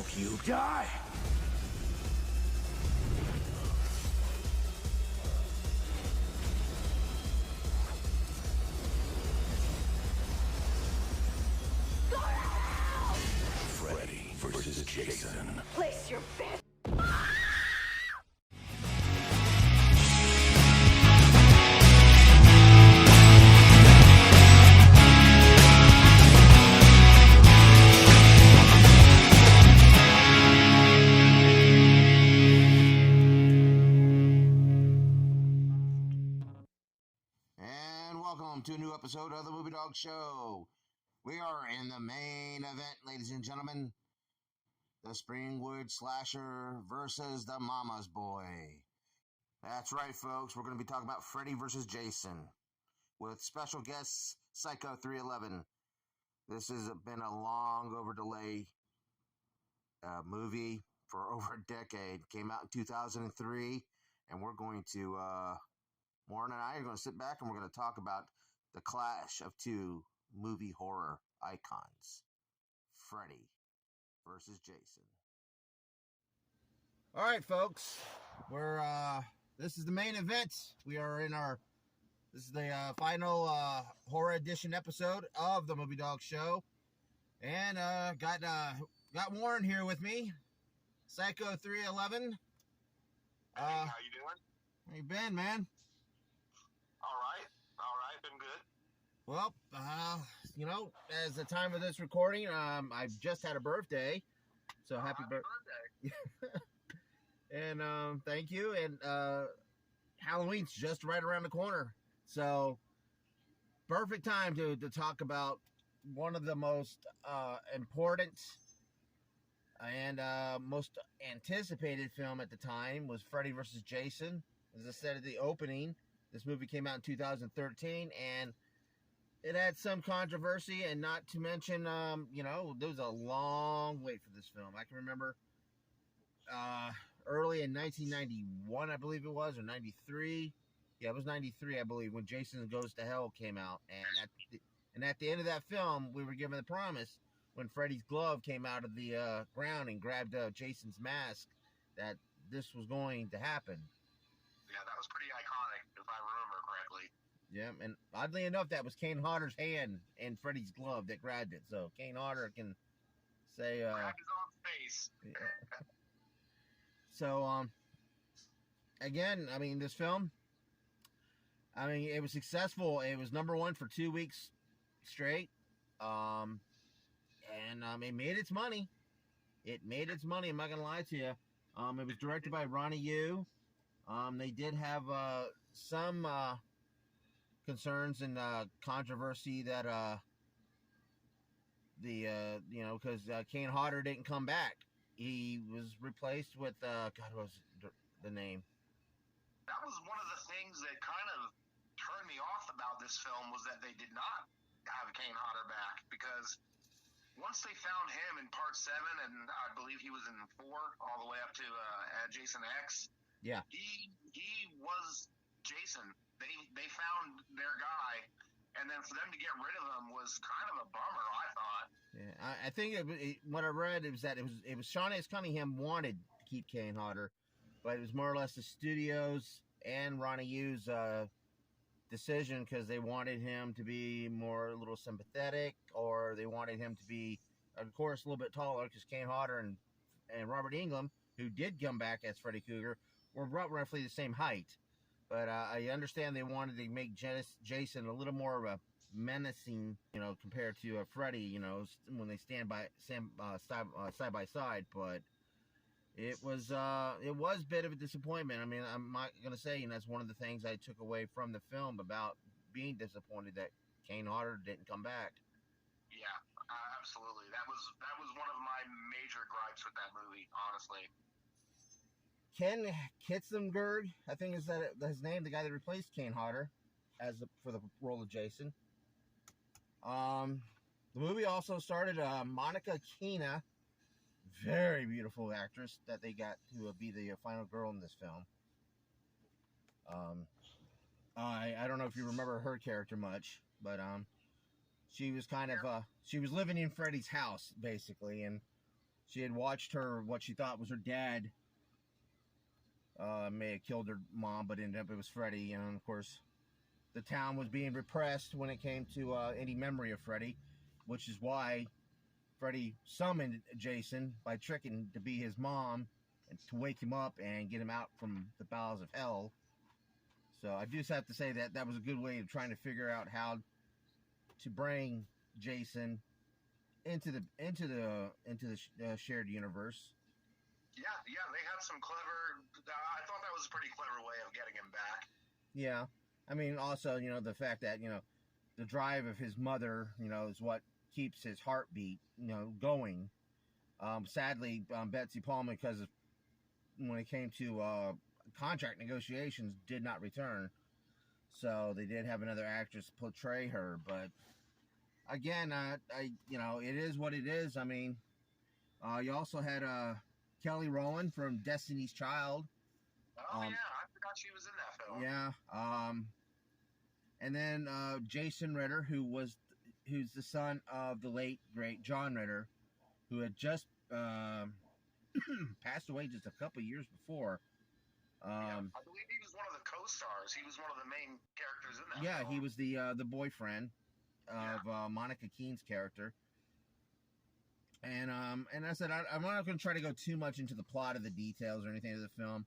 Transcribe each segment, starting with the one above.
hope you die. Freddy versus Jason. Place your bet. And welcome to a new episode of the Movie Dawgs Show. We are in the main event, ladies and gentlemen. The Springwood Slasher versus the Mama's Boy. That's right, folks. We're going to be talking about Freddy versus Jason with special guest Psycho 311. This has been a long over-delay movie for over a decade. Came out in 2003, and we're going to... Warren and I are going to sit back and we're going to talk about the clash of two movie horror icons, Freddy versus Jason. All right, folks, this is the main event. We are in this is the final horror edition episode of the Movie Dawgs Show, and got Warren here with me, Psycho 311. Hey, how you doing? How you been, man? All right, been good. Well, as the time of this recording, I just had a birthday, so happy birthday. And thank you. And Halloween's just right around the corner, so perfect time to talk about one of the most important and most anticipated film at the time was Freddy vs. Jason. As I said at the opening, this movie came out in 2013, and it had some controversy, and not to mention, there was a long wait for this film. I can remember early in 1991, I believe it was, or 93. Yeah, it was 93, I believe, when Jason Goes to Hell came out. And at the end of that film, we were given the promise when Freddy's glove came out of the ground and grabbed Jason's mask that this was going to happen. Yeah, that was pretty iconic, if I remember correctly. Yeah, and oddly enough, that was Kane Hodder's hand in Freddy's glove that grabbed it. So Kane Hodder can say... Grabbed his own face. Yeah. So, again, I mean, this film, it was successful. It was number one for 2 weeks straight. And it made its money. I'm not going to lie to you. It was directed by Ronnie Yu. They did have some concerns and controversy that because Kane Hodder didn't come back. He was replaced with what was the name? That was one of the things that kind of turned me off about this film, was that they did not have Kane Hodder back, because once they found him in part 7, and I believe he was in 4 all the way up to Jason X. Yeah. He was Jason. They found their guy, and then for them to get rid of him was kind of a bummer, I thought. Yeah, I think what I read was that it was Sean S. Cunningham wanted to keep Kane Hodder, but it was more or less the studios and Ronnie Yu's decision, because they wanted him to be a little sympathetic, or they wanted him to be, of course, a little bit taller, because Kane Hodder and Robert Englund, who did come back as Freddy Krueger, were roughly the same height. But I understand they wanted to make Jason a little more of a menacing, compared to Freddy, when they stand side by side. But it was a bit of a disappointment. I mean, I'm not gonna say, and that's one of the things I took away from the film about being disappointed that Kane Hodder didn't come back. Yeah, absolutely. That was one of my major gripes with that movie, honestly. Ken Kitzenberg, I think is that his name, the guy that replaced Kane Hodder for the role of Jason. The movie also started Monica Keena, very beautiful actress that they got to be the final girl in this film. I don't know if you remember her character much, but she was kind of she was living in Freddy's house basically, and She had watched what she thought was her dad may have killed her mom, but ended up it was Freddy. And of course, the town was being repressed when it came to any memory of Freddy, which is why Freddy summoned Jason by tricking to be his mom and to wake him up and get him out from the bowels of hell. So I just have to say that that was a good way of trying to figure out how to bring Jason into the shared universe. Yeah, they had some clever. I thought that was a pretty clever way of getting him back. Yeah, I mean, also, the fact that the drive of his mother, is what keeps his heartbeat, going. Sadly, Betsy Palmer, because when it came to contract negotiations, did not return. So they did have another actress portray her, but again, it is what it is. I mean, you also had Kelly Rowland from Destiny's Child. Oh yeah, I forgot she was in that film. Yeah. And then Jason Ritter, who's the son of the late great John Ritter, who had just passed away just a couple years before. I believe he was one of the co-stars. He was one of the main characters in that. Yeah, film. he was the boyfriend of Monica Keane's character. And I said I'm not going to try to go too much into the plot of the details or anything of the film,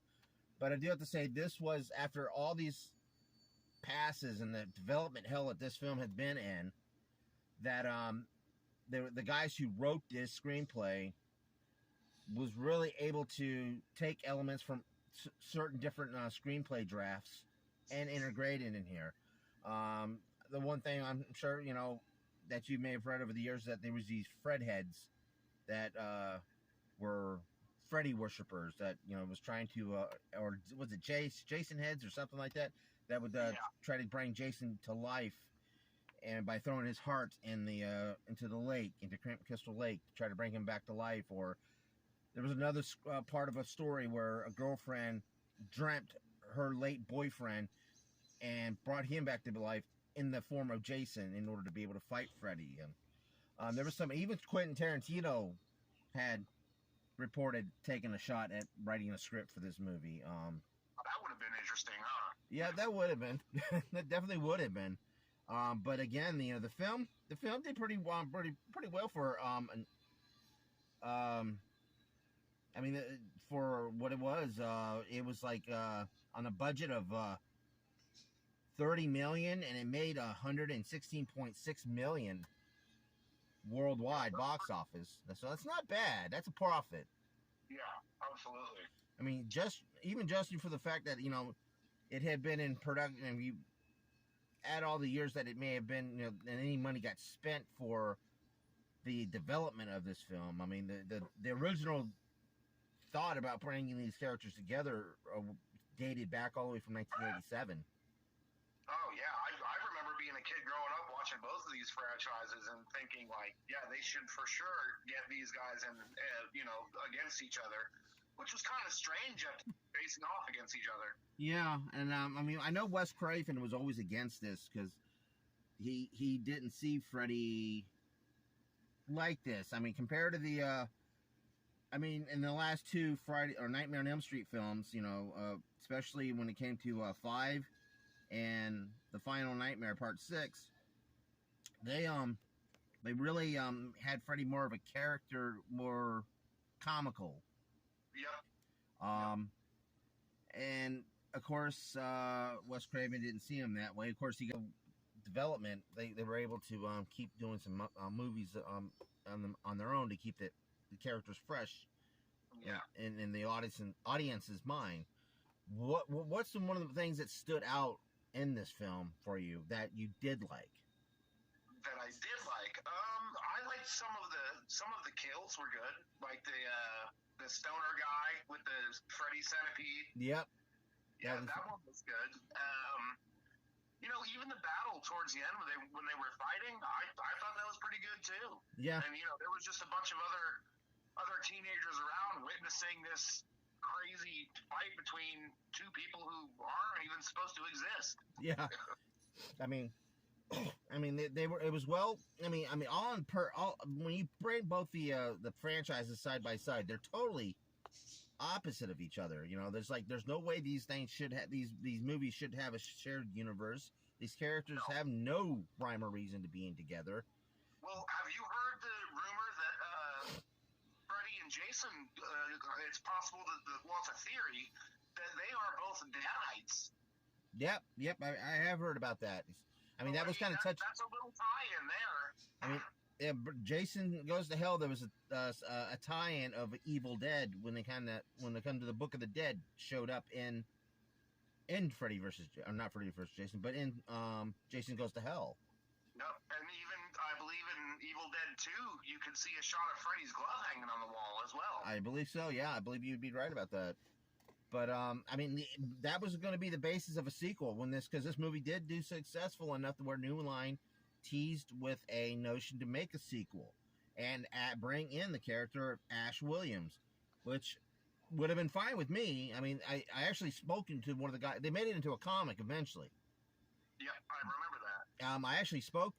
but I do have to say this was after all these passes and the development hell that this film had been in, that the guys who wrote this screenplay was really able to take elements from certain different screenplay drafts and integrate it in here. The one thing I'm sure that you may have read over the years that there was these Fred heads that were Freddy worshippers that was trying to or was it Jason heads or something like that would try to bring Jason to life, and by throwing his heart into the lake, into Crystal Lake, to try to bring him back to life. Or there was another part of a story where a girlfriend dreamt her late boyfriend and brought him back to life in the form of Jason in order to be able to fight Freddy. And there was even Quentin Tarantino had reported taking a shot at writing a script for this movie. That would have been interesting, huh? Yeah, that would have been. That definitely would have been. But again, the film did pretty well for I mean, for what it was like on a budget of $30 million, and it made $116.6 million worldwide box office. So that's not bad. That's a profit. Yeah, absolutely. I mean, just for the fact that it had been in production, and you add all the years that it may have been, and any money got spent for the development of this film. I mean, the original thought about bringing these characters together dated back all the way from 1987. Oh yeah, I remember being a kid growing up watching both of these franchises and thinking like, yeah, they should for sure get these guys in, against each other, which was kind of strange facing off against each other. Yeah, and I mean, I know Wes Craven was always against this because he didn't see Freddy like this. I mean, compared to the in the last two Friday or Nightmare on Elm Street films, especially when it came to 5 and the Final Nightmare Part 6, they really had Freddy more of a character, more comical. Yep. And of course, Wes Craven didn't see him that way. Of course, he got development. They were able to keep doing some movies on their own to keep the characters fresh. Yeah. In the audience's mind. What's one of the things that stood out in this film for you that you did like? That I did like. I liked some of the kills were good, like the stoner guy with the Freddy centipede. Yep. Yeah, that one was good. Even the battle towards the end when they were fighting, I thought that was pretty good too. Yeah. And there was just a bunch of other teenagers around witnessing this crazy fight between two people who aren't even supposed to exist. Yeah. I mean, I mean, they were. It was well. I mean, all when you bring both the franchises side by side, they're totally opposite of each other. You know, there's no way these things should have these movies should have a shared universe. These characters have no rhyme or reason to being together. Well, have you heard the rumor that Freddy and Jason? It's possible that well, it's a theory that they are both Dadites. Yep, I have heard about that. I mean, that was kind of touchy. That's a little tie-in there. I mean, Jason Goes to Hell. There was a tie-in of Evil Dead when they come to the Book of the Dead showed up in Freddy versus not Freddy versus Jason, but in Jason Goes to Hell. No, and even I believe in Evil Dead 2, you can see a shot of Freddy's glove hanging on the wall as well. I believe so. Yeah, I believe you'd be right about that. But I mean, that was going to be the basis of a sequel because this movie did do successful enough to where New Line teased with a notion to make a sequel and bring in the character of Ash Williams, which would have been fine with me. I mean, I actually spoken to one of the guys. They made it into a comic eventually. Yeah, I remember that. I actually spoke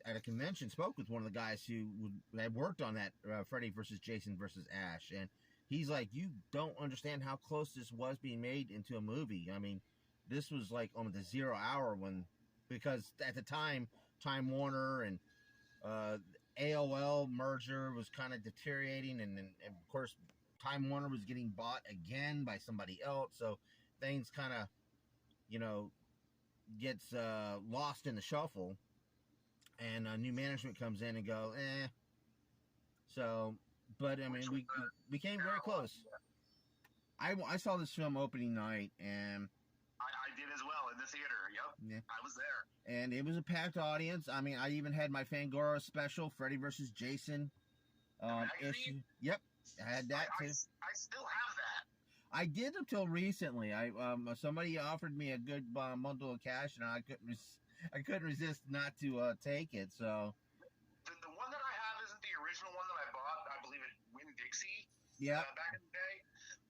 at a convention. Spoke with one of the guys who had worked on that Freddy versus Jason versus Ash, and he's like, you don't understand how close this was being made into a movie. I mean, this was like on the 0 hour because at the time, Time Warner and AOL merger was kind of deteriorating, and of course, Time Warner was getting bought again by somebody else, so things kind of, gets lost in the shuffle, and new management comes in and go, eh. So, but I mean, we came very close. I saw this film opening night, and I did as well in the theater. Yep, yeah. I was there, and it was a packed audience. I mean, I even had my Fangora special, Freddy versus Jason issue. Yep, I had that too. I still have that. I did until recently. Somebody offered me a good bundle of cash, and I couldn't resist not to take it. So the one that I have isn't the original one that I bought. I believe at Winn-Dixie. Yeah. Back in the day,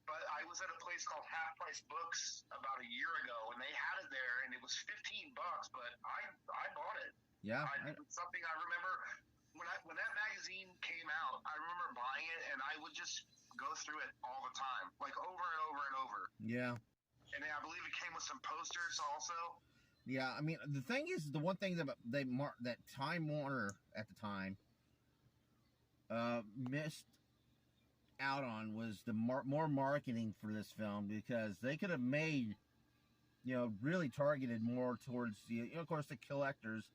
but I was at a place called Half Price Books about a year ago, and they had it there, and it was $15. But I bought it. Yeah. It's something I remember when that magazine came out. I remember buying it, and I would just go through it all the time, like over and over and over. Yeah. And I believe it came with some posters also. Yeah, I mean, the thing is, the one thing that that Time Warner at the time missed out on was the more marketing for this film, because they could have made, really targeted more towards of course, the collectors,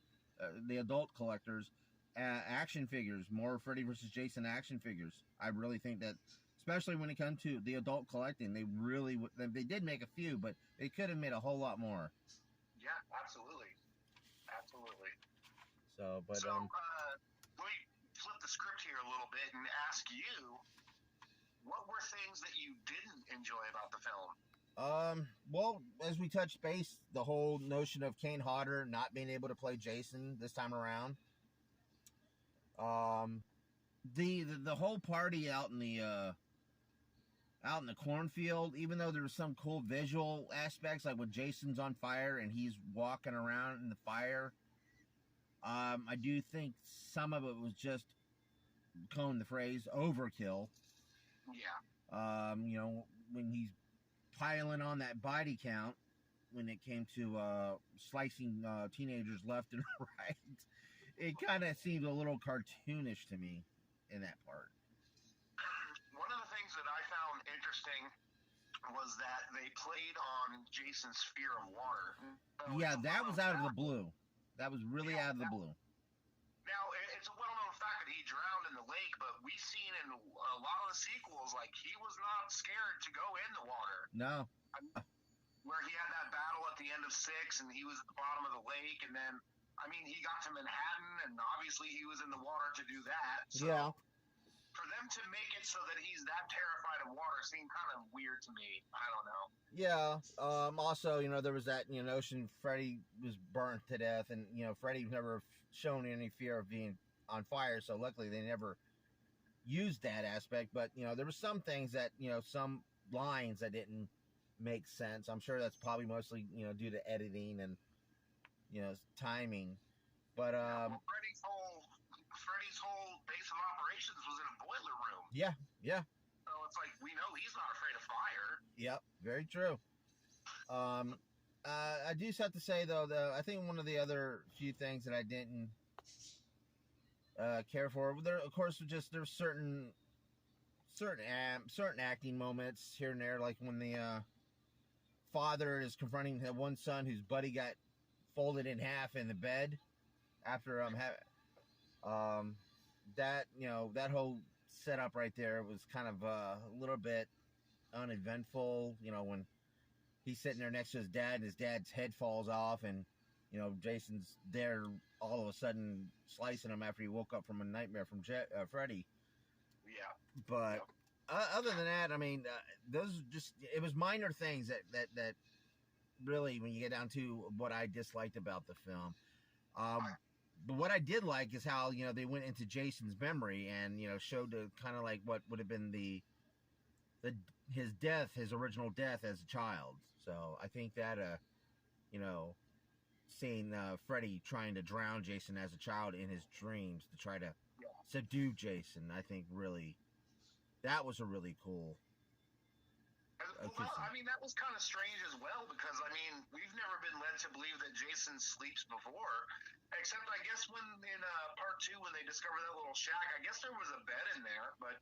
the adult collectors, action figures, more Freddy versus Jason action figures. I really think that, especially when it comes to the adult collecting, they did make a few, but they could have made a whole lot more. Yeah, absolutely. So, but let me flip the script here a little bit and ask you, what were things that you didn't enjoy about the film? Well, as we touched base, the whole notion of Kane Hodder not being able to play Jason this time around. The whole party out in the cornfield, even though there was some cool visual aspects, like when Jason's on fire and he's walking around in the fire, I do think some of it was just, coin the phrase, overkill. Yeah. When he's piling on that body count, when it came to slicing teenagers left and right, it kind of seemed a little cartoonish to me in that part. One of the things that I found interesting was that they played on Jason's fear of water. Yeah, that was out of the blue. That was really out of the blue. Now, it's a well-known fact that he drowned in the lake, but we've seen in a lot of the sequels, like, he was not scared to go in the water. No. Where he had that battle at the end of 6, and he was at the bottom of the lake, and then, I mean, he got to Manhattan, and obviously he was in the water to do that. So yeah. For them to make it so that he's that terrified of water seemed kind of weird to me. I don't know. Yeah. Also, there was that notion Freddy was burnt to death, and Freddy never shown any fear of being on fire. So luckily, they never used that aspect. But there were some things that some lines that didn't make sense. I'm sure that's probably mostly due to editing and timing. But Freddy's whole base of operations was in a boiler room. yeah. So it's like we know he's not afraid of fire. Yep, very true. I do have to say though, I think one of the other few things that I didn't care for, there of course there's certain acting moments here and there, like when the father is confronting that one son whose buddy got folded in half in the bed after that, that whole setup right there was kind of a little bit uneventful. When he's sitting there next to his dad and his dad's head falls off, and Jason's there all of a sudden slicing him after he woke up from a nightmare from Freddy. Yeah. But other than that, I mean, it was minor things that really, when you get down to what I disliked about the film. But what I did like is how, they went into Jason's memory and, showed the kind of like what would have been his original death as a child. So I think that, seeing Freddy trying to drown Jason as a child in his dreams to try to subdue Jason, I think really, that was a really cool. Well, I mean, that was kind of strange as well, because, I mean, we've never been led to believe that Jason sleeps before, except, I guess, when in part 2, when they discover that little shack, I guess there was a bed in there, but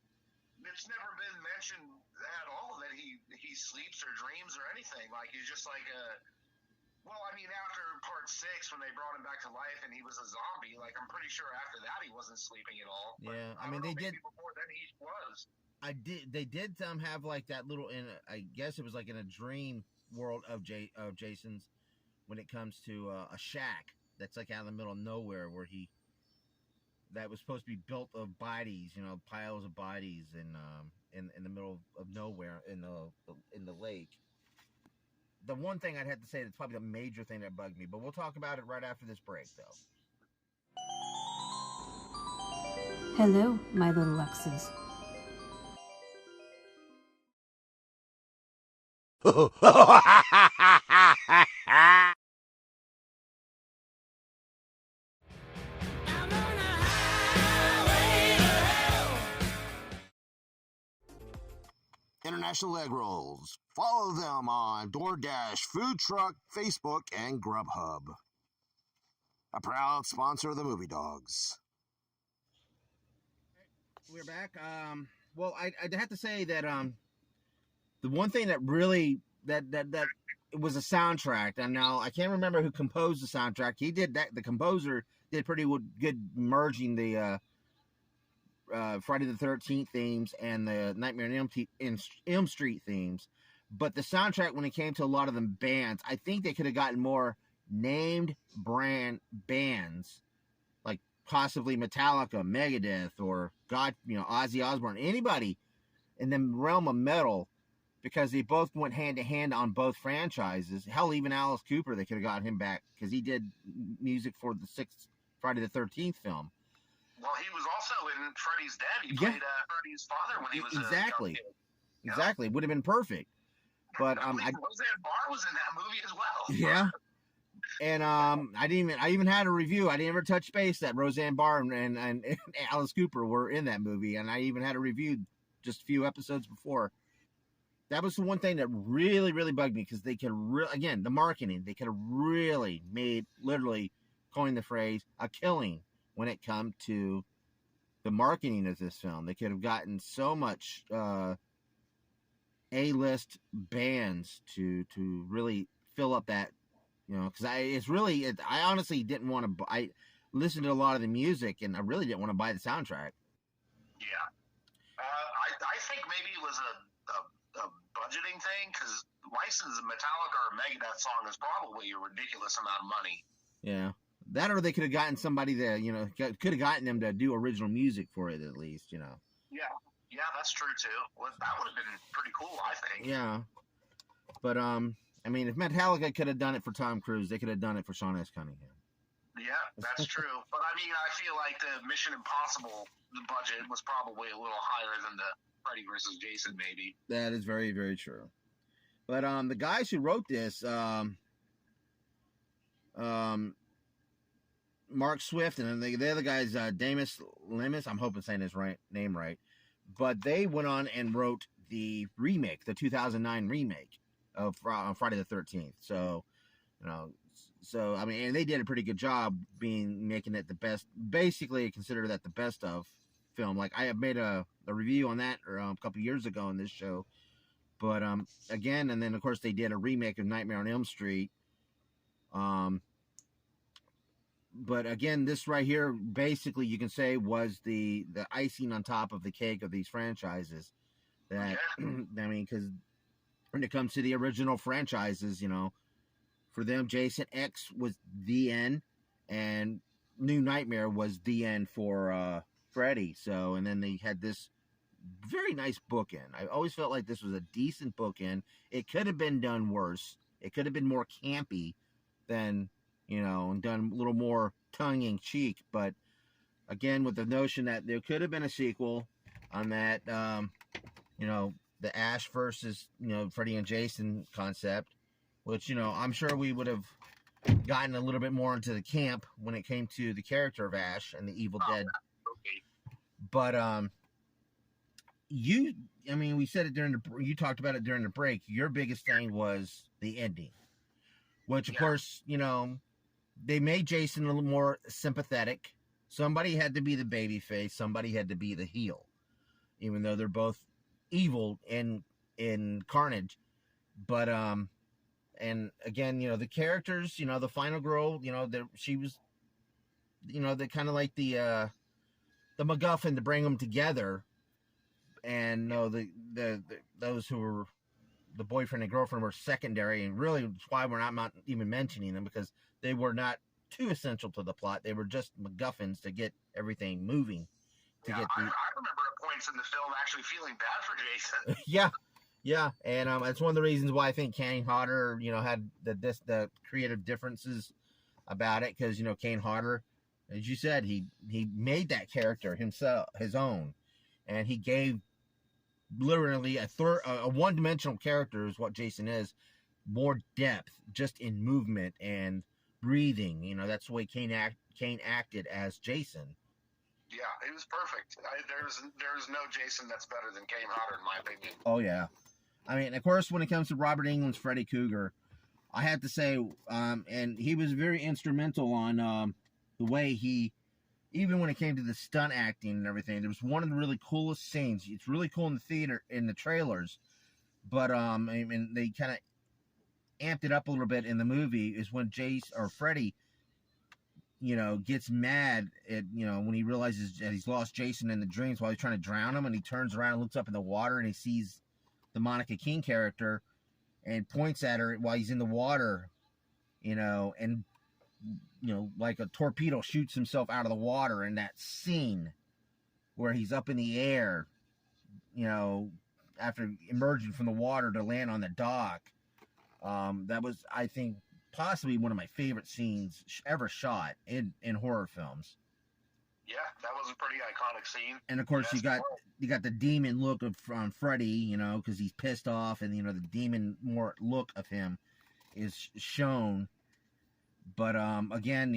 it's never been mentioned at all that he sleeps or dreams or anything. Like, he's just like well, I mean, after part 6, when they brought him back to life and he was a zombie, like, I'm pretty sure after that he wasn't sleeping at all. Yeah, I mean, they did. Before then he was. They did have like that little, I guess it was like in a dream world of Jason's, when it comes to a shack that's like out in the middle of nowhere, where that was supposed to be built of bodies, piles of bodies, in the middle of nowhere in the lake. The one thing I'd have to say that's probably the major thing that bugged me, but we'll talk about it right after this break, though. Hello, my little Luxes. International Egg Rolls. Follow them on DoorDash, Food Truck, Facebook, and Grubhub. A proud sponsor of the Movie Dawgs. We're back. Well, I'd have to say that the one thing that really that it was a soundtrack, and now I can't remember who composed the soundtrack. He did that. The composer did pretty good merging the Friday the 13th themes and the Nightmare on Elm Street themes. But the soundtrack, when it came to a lot of the bands, I think they could have gotten more named brand bands, like possibly Metallica, Megadeth, or Ozzy Osbourne, anybody in the realm of metal, because they both went hand to hand on both franchises. Hell, even Alice Cooper, they could have got him back, because he did music for the 6th Friday the 13th film. Well, he was also in Freddy's Dead. He played Freddy's father when he was exactly. a young kid. Exactly. Would have been perfect. But Roseanne Barr was in that movie as well. Yeah. And I even had a review. I didn't ever touch base that Roseanne Barr and Alice Cooper were in that movie, and I even had a review just a few episodes before. That was the one thing that really, really bugged me, because they could again, the marketing, they could have really literally coined the phrase a killing when it come to the marketing of this film. They could have gotten so much A-list bands to really fill up that, because I honestly didn't want to. I listened to a lot of the music, and I really didn't want to buy the soundtrack. Yeah, I think maybe it was a budgeting thing, because licensing a Metallica or Megadeth song is probably a ridiculous amount of money. Yeah. That, or they could have gotten somebody that, could have gotten them to do original music for it, at least, Yeah, that's true, too. Well, that would have been pretty cool, I think. Yeah. But, I mean, if Metallica could have done it for Tom Cruise, they could have done it for Sean S. Cunningham. Yeah, that's true. But, I mean, I feel like the Mission Impossible, the budget was probably a little higher than the Freddy vs. Jason, maybe. That is very, very true. But, the guys who wrote this, Mark Swift, and then the other guy's Damus Lemus. I'm hoping saying his name right. But they went on and wrote the remake, the 2009 remake of Friday the 13th. So, I mean, and they did a pretty good job making it the best. Basically, consider that the best of film. Like I have made a review on that a couple years ago on this show. But again, and then of course they did a remake of Nightmare on Elm Street. But again, this right here, basically, you can say was the icing on top of the cake of these franchises. That I mean, because when it comes to the original franchises, for them, Jason X was the end, and New Nightmare was the end for Freddy. So, and then they had this very nice bookend. I always felt like this was a decent bookend. It could have been done worse. It could have been more campy than, and done a little more tongue-in-cheek. But again, with the notion that there could have been a sequel on that, the Ash versus, Freddy and Jason concept, which, I'm sure we would have gotten a little bit more into the camp when it came to the character of Ash and the Evil Dead. But, we said it you talked about it during the break. Your biggest thing was the ending, which, of course, they made Jason a little more sympathetic. Somebody had to be the baby face. Somebody had to be the heel, even though they're both evil in Carnage. But, and again, the characters, the final girl, she was, the kind of like the MacGuffin to bring them together. And those who were the boyfriend and girlfriend were secondary, and really that's why we're not even mentioning them, because they were not too essential to the plot. They were just MacGuffins to get everything moving. I remember at points in the film actually feeling bad for Jason. Yeah, and that's one of the reasons why I think Kane Hodder, had the creative differences about it, because Kane Hodder, as you said, he made that character himself his own, and he gave literally a one-dimensional character is what Jason is, more depth just in movement and breathing. That's the way Kane acted as Jason. Yeah, it was perfect. There's no Jason that's better than Kane Hodder, in my opinion. Oh yeah, I mean, of course, when it comes to Robert Englund's Freddy Krueger, I have to say, and he was very instrumental on the way he, even when it came to the stunt acting and everything. There was one of the really coolest scenes. It's really cool in the theater, in the trailers, but I mean, they kind of amped it up a little bit in the movie, is when Freddy, gets mad at, when he realizes that he's lost Jason in the dreams while he's trying to drown him, and he turns around and looks up in the water, and he sees the Monica King character and points at her while he's in the water, and like a torpedo shoots himself out of the water. In that scene where he's up in the air, after emerging from the water to land on the dock, that was, I think, possibly one of my favorite scenes ever shot in horror films. Yeah, that was a pretty iconic scene. And of course, you got the demon look from Freddy, because he's pissed off, and the demon more look of him is shown. But again,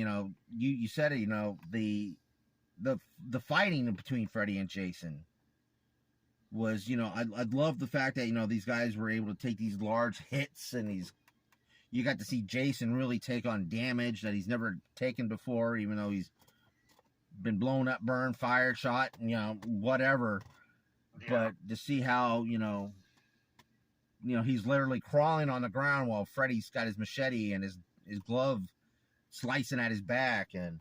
you said it, the fighting between Freddy and Jason was, I'd love the fact that these guys were able to take these large hits, and you got to see Jason really take on damage that he's never taken before, even though he's been blown up, burned, fired, shot, whatever. Yeah. But to see how he's literally crawling on the ground while Freddy's got his machete and his glove slicing at his back, and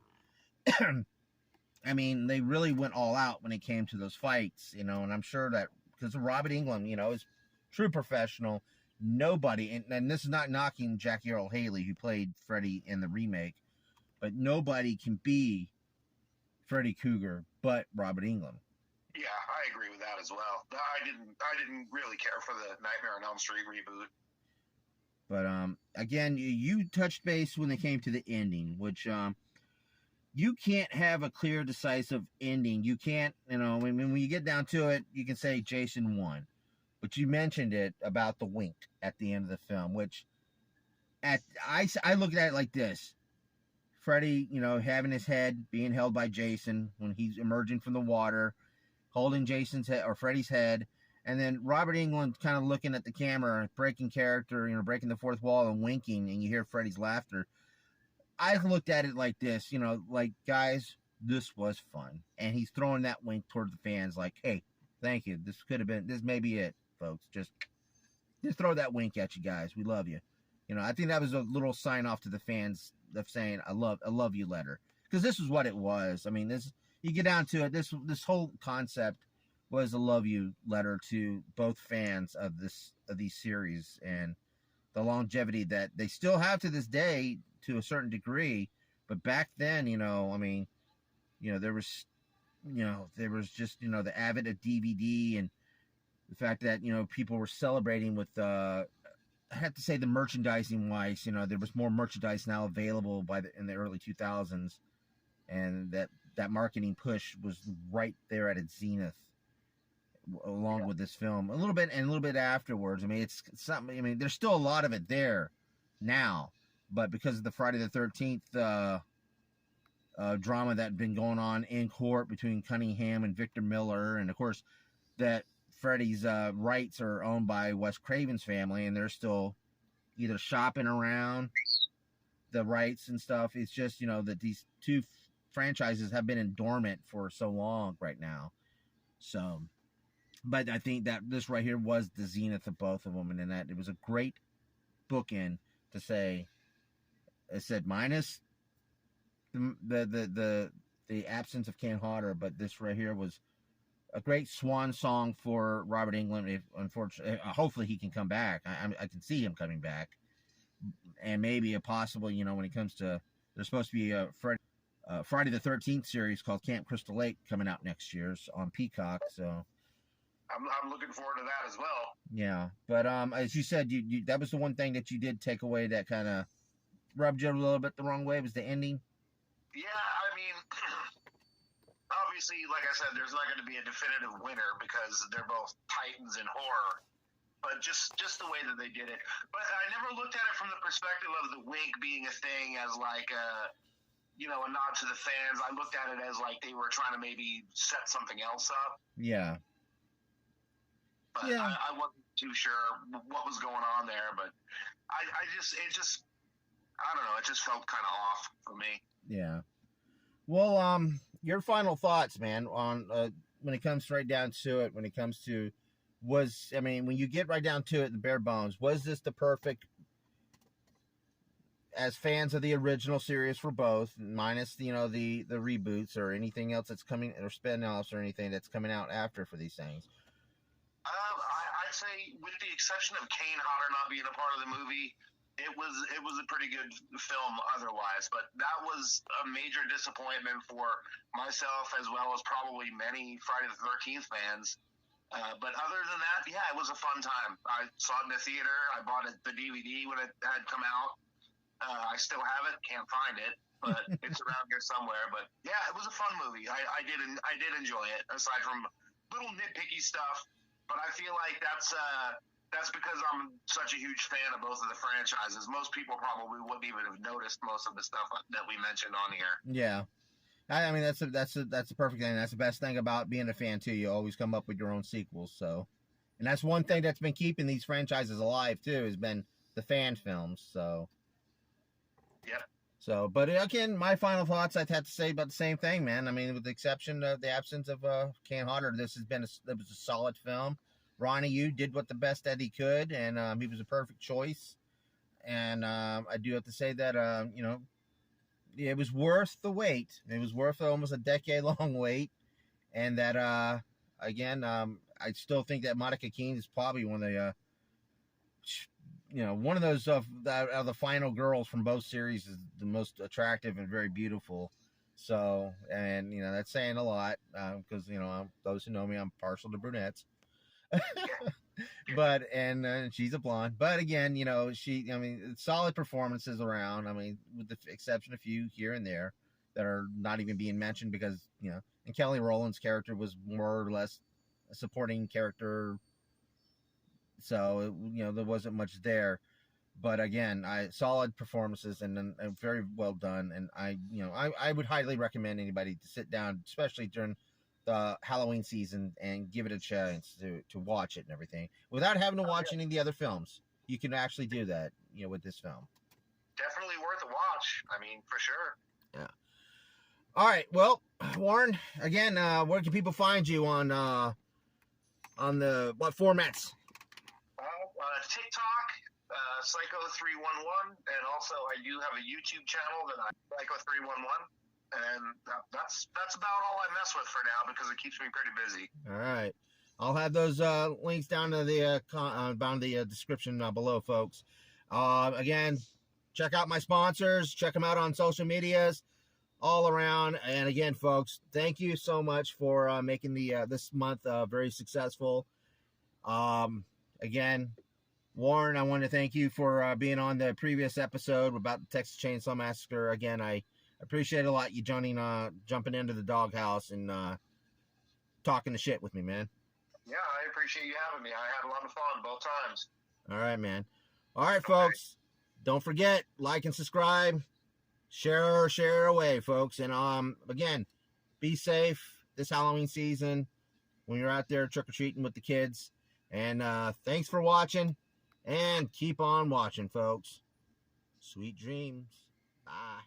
I mean, they really went all out when it came to those fights, and I'm sure that because Robert Englund, is true professional. Nobody, and this is not knocking Jackie Earle Haley, who played Freddy in the remake, but nobody can be Freddy Krueger but Robert Englund. Yeah, I agree with that as well. I didn't really care for the Nightmare on Elm Street reboot. But again, you touched base when it came to the ending, which you can't have a clear, decisive ending. You can't, when you get down to it, you can say Jason won. But you mentioned it about the wink at the end of the film, which I look at it like this. Freddy, having his head being held by Jason when he's emerging from the water, holding Jason's head or Freddy's head, and then Robert Englund kind of looking at the camera, breaking character, breaking the fourth wall and winking, and you hear Freddy's laughter. I looked at it like this, like, guys, this was fun. And he's throwing that wink toward the fans like, hey, thank you. This may be it, folks. Just throw that wink at you guys. We love you. I think that was a little sign off to the fans of saying, I love you letter. Because this is what it was. I mean, you get down to it, this whole concept was a love you letter to both fans of these series and the longevity that they still have to this day to a certain degree. But back then, there was just, the advent of DVD and the fact that, people were celebrating with, I have to say the merchandising wise, there was more merchandise now available in the early 2000s. And that marketing push was right there at its zenith along with this film a little bit afterwards. I mean, it's something, there's still a lot of it there now, but because of the Friday the 13th, drama that had been going on in court between Cunningham and Victor Miller, and of course that Freddy's rights are owned by Wes Craven's family, and they're still either shopping around the rights and stuff. It's just, that these two franchises have been dormant for so long right now. So, but I think that this right here was the zenith of both of them, and that it was a great bookend to say, it said minus the absence of Kane Hodder, but this right here was a great swan song for Robert Englund. If unfortunately, hopefully he can come back. I can see him coming back, and maybe a possible, when it comes to, there's supposed to be a Friday the 13th series called Camp Crystal Lake coming out next year on Peacock. So I'm looking forward to that as well. Yeah, but as you said, you that was the one thing that you did take away that kind of rubbed you a little bit the wrong way, was the ending. Yeah, obviously, like I said, there's not going to be a definitive winner because they're both titans in horror. But just the way that they did it. But I never looked at it from the perspective of the wink being a thing as like a nod to the fans. I looked at it as like they were trying to maybe set something else up. Yeah. But yeah. I wasn't too sure what was going on there. But I don't know. It just felt kind of off for me. Yeah. Well, your final thoughts, man, on when it comes right down to it, when you get right down to it, the bare bones, was this the perfect, as fans of the original series for both, minus, the reboots or anything else that's coming, or spin-offs or anything that's coming out after for these things? I'd say, with the exception of Kane Hodder not being a part of the movie, it was a pretty good film otherwise, but that was a major disappointment for myself as well as probably many Friday the 13th fans. But other than that, yeah, it was a fun time. I saw it in the theater. I bought the DVD when it had come out. I still have it. Can't find it, but it's around here somewhere. But yeah, it was a fun movie. I did enjoy it, aside from little nitpicky stuff. But I feel like that's because I'm such a huge fan of both of the franchises. Most people probably wouldn't even have noticed most of the stuff that we mentioned on here. Yeah. I mean, that's the perfect thing. That's the best thing about being a fan, too. You always come up with your own sequels. So, and that's one thing that's been keeping these franchises alive, too, has been the fan films. So, yeah. So, but again, my final thoughts, I'd have to say about the same thing, man. I mean, with the exception of the absence of Kane Hodder, this was a solid film. Ronnie Yu did what the best that he could, and he was a perfect choice. And I do have to say that, it was worth the wait. It was worth almost a decade-long wait. And that, again, I still think that Monica Keene is probably one of the, one of those of the final girls from both series is the most attractive and very beautiful. So, and, that's saying a lot because, those who know me, I'm partial to brunettes. But and she's a blonde, but again, solid performances around. I mean, with the exception of a few here and there that are not even being mentioned because and Kelly Rowland's character was more or less a supporting character, so there wasn't much there. But again, solid performances and very well done. And I would highly recommend anybody to sit down, especially during the Halloween season, and give it a chance to watch it and everything without having to watch any of the other films. You can actually do that, with this film. Definitely worth a watch. I mean, for sure. Yeah. All right. Well, Warren, again, where can people find you on the what formats? TikTok, Psycho311, and also I do have a YouTube channel that I Psycho311, and that's about all I mess with for now because it keeps me pretty busy. All right. I'll have those links down to the description below, folks. Again, check out my sponsors. Check them out on social medias, all around. And again, folks, thank you so much for making this month very successful. Again, Warren, I want to thank you for being on the previous episode about the Texas Chainsaw Massacre. Again, I appreciate a lot you jumping into the doghouse and talking the shit with me, man. Yeah, I appreciate you having me. I had a lot of fun both times. All right, man. All right, folks. Don't forget, like and subscribe. Share away, folks. And again, be safe this Halloween season when you're out there trick-or-treating with the kids. And thanks for watching. And keep on watching, folks. Sweet dreams. Bye.